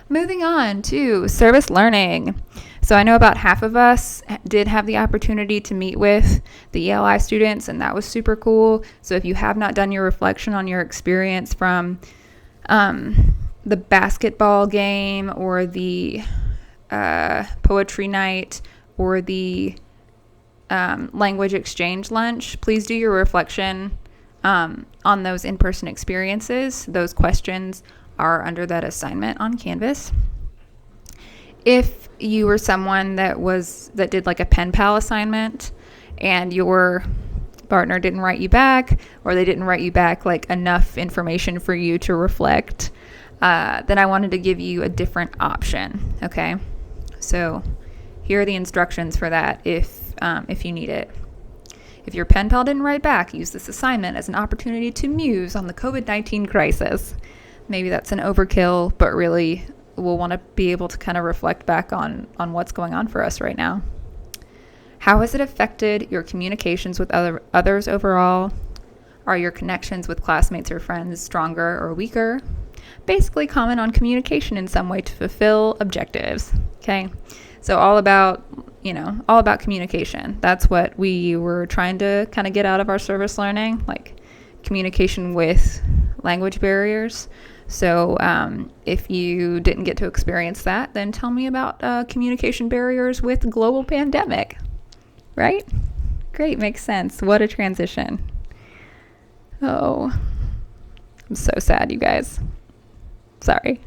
Moving on to service learning. So I know about half of us did have the opportunity to meet with the ELI students, and that was super cool. So if you have not done your reflection on your experience from the basketball game or the poetry night or the language exchange lunch, please do your reflection on those in-person experiences. Those questions are under that assignment on Canvas. If you were someone that did like a pen pal assignment and your partner didn't write you back, or they didn't write you back like enough information for you to reflect, then I wanted to give you a different option. Okay, so here are the instructions for that if you need it. If your pen pal didn't write back, use this assignment as an opportunity to muse on the COVID-19 crisis. Maybe that's an overkill, but really we'll want to be able to kind of reflect back on what's going on for us right now. How has it affected your communications with others overall? Are your connections with classmates or friends stronger or weaker? Basically, comment on communication in some way to fulfill objectives. Okay, so all about communication. That's what we were trying to kind of get out of our service learning, like communication with language barriers. So if you didn't get to experience that, then tell me about communication barriers with global pandemic, right? Great, makes sense. What a transition. Oh, I'm so sad, you guys. Sorry.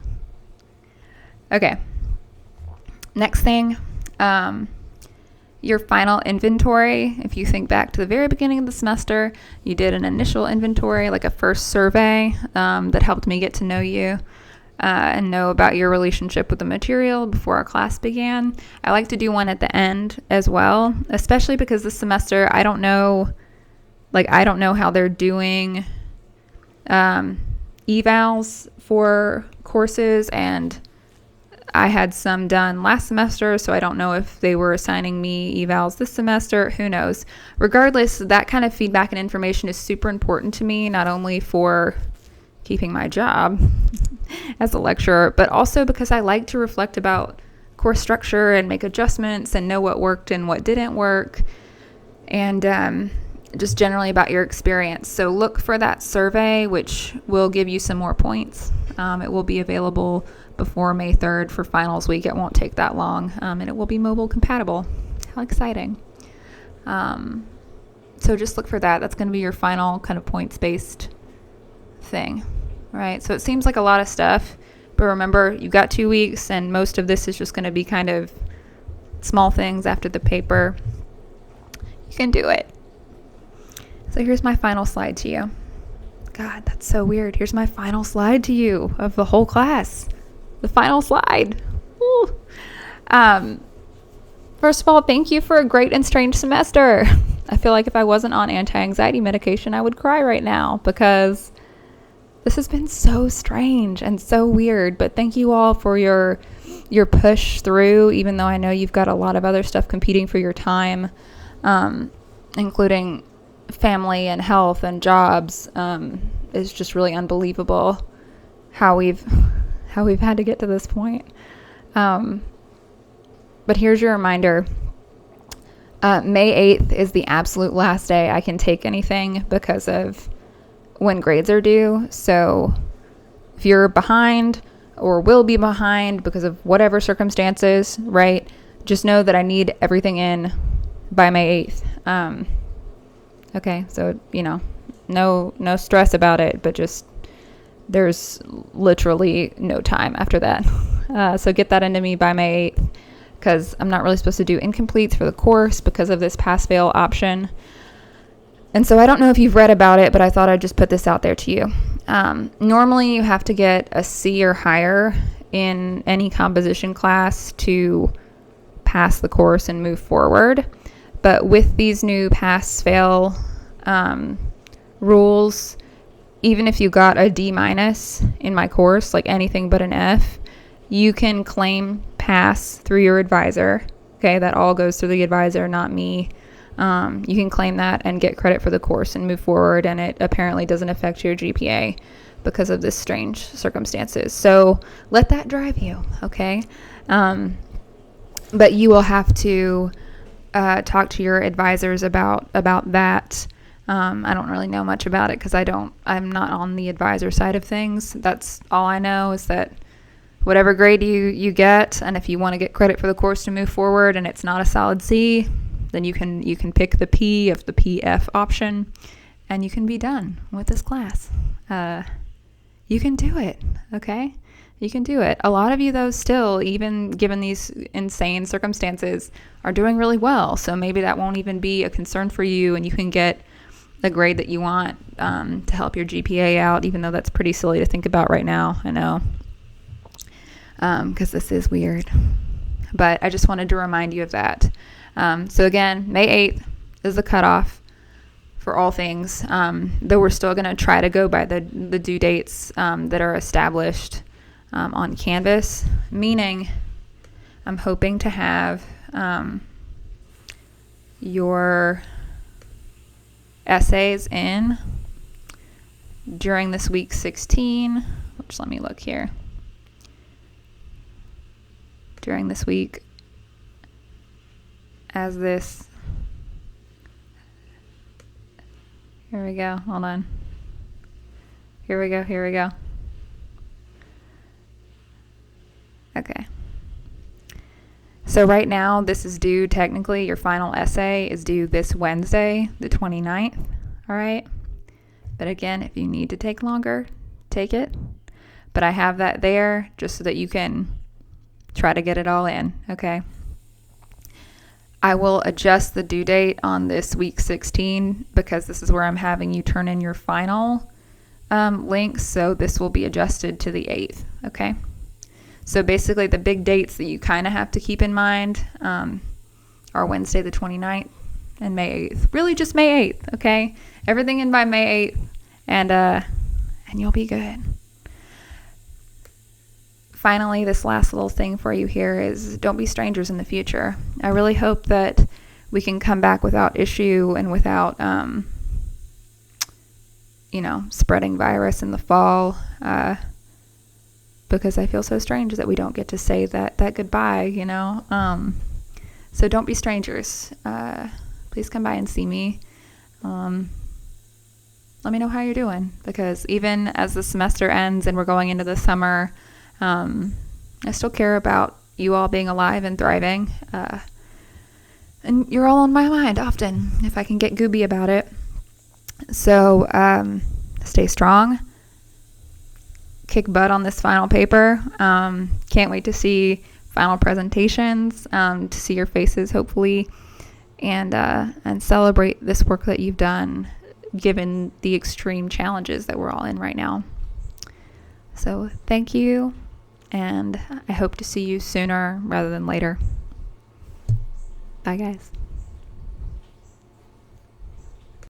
Okay. Next thing, your final inventory. If you think back to the very beginning of the semester, you did an initial inventory, like a first survey that helped me get to know you and know about your relationship with the material before our class began. I like to do one at the end as well, especially because this semester I don't know how they're doing evals for courses, and I had some done last semester, so I don't know if they were assigning me evals this semester. Who knows? Regardless, that kind of feedback and information is super important to me, not only for keeping my job as a lecturer, but also because I like to reflect about course structure and make adjustments and know what worked and what didn't work, and just generally about your experience. So look for that survey, which will give you some more points. It will be available before May 3rd for finals week. It won't take that long, and it will be mobile compatible. How exciting. So just look for that. That's going to be your final kind of points-based thing, right? So it seems like a lot of stuff, but remember, you've got 2 weeks, and most of this is just going to be kind of small things after the paper. You can do it. So here's my final slide to you. God, that's so weird. Here's my final slide to you of the whole class. The final slide. Woo. First of all, thank you for a great and strange semester. I feel like if I wasn't on anti-anxiety medication, I would cry right now because this has been so strange and so weird. But thank you all for your push through, even though I know you've got a lot of other stuff competing for your time, including family and health and jobs. It's just really unbelievable how we've had to get to this point. But here's your reminder. May 8th is the absolute last day I can take anything because of when grades are due. So if you're behind or will be behind because of whatever circumstances, right, just know that I need everything in by May 8th. Okay, so, no stress about it, but just there's literally no time after that. So get that into me by May 8th, because I'm not really supposed to do incompletes for the course because of this pass-fail option. And so I don't know if you've read about it, but I thought I'd just put this out there to you. Normally you have to get a C or higher in any composition class to pass the course and move forward. But with these new pass-fail rules, even if you got a D- in my course, like anything but an F, you can claim pass through your advisor. Okay, that all goes through the advisor, not me. You can claim that and get credit for the course and move forward, and it apparently doesn't affect your GPA. because of this strange circumstances. So let that drive you, okay? But you will have to talk to your advisors about that. I don't really know much about it because I'm not on the advisor side of things. That's all I know is that whatever grade you get, and if you want to get credit for the course to move forward and it's not a solid C, then you can pick the P of the PF option, and you can be done with this class. You can do it, okay? You can do it. A lot of you, though, still, even given these insane circumstances, are doing really well. So maybe that won't even be a concern for you, and you can get the grade that you want to help your GPA out, even though that's pretty silly to think about right now. I know, because this is weird. But I just wanted to remind you of that. So again, May 8th is the cutoff for all things, though we're still going to try to go by the due dates that are established on Canvas, meaning I'm hoping to have your essays in during this week 16, which let me look here. During this week, as this, here we go, hold on. Here we go. Okay. So right now, this is due, technically, your final essay is due this Wednesday, the 29th, all right? But again, if you need to take longer, take it. But I have that there just so that you can try to get it all in, okay? I will adjust the due date on this week 16 because this is where I'm having you turn in your final links, so this will be adjusted to the 8th, okay? So basically the big dates that you kind of have to keep in mind are Wednesday the 29th and May 8th. Really just May 8th, okay? Everything in by May 8th, and you'll be good. Finally, this last little thing for you here is don't be strangers in the future. I really hope that we can come back without issue and without, spreading virus in the fall. Because I feel so strange that we don't get to say that goodbye, So don't be strangers. Please come by and see me. Let me know how you're doing, because even as the semester ends and we're going into the summer, I still care about you all being alive and thriving. And you're all on my mind often if I can get gooby about it. So stay strong. Kick butt on this final paper. Can't wait to see final presentations, to see your faces hopefully, and celebrate this work that you've done given the extreme challenges that we're all in right now. So thank you, and I hope to see you sooner rather than later. Bye guys.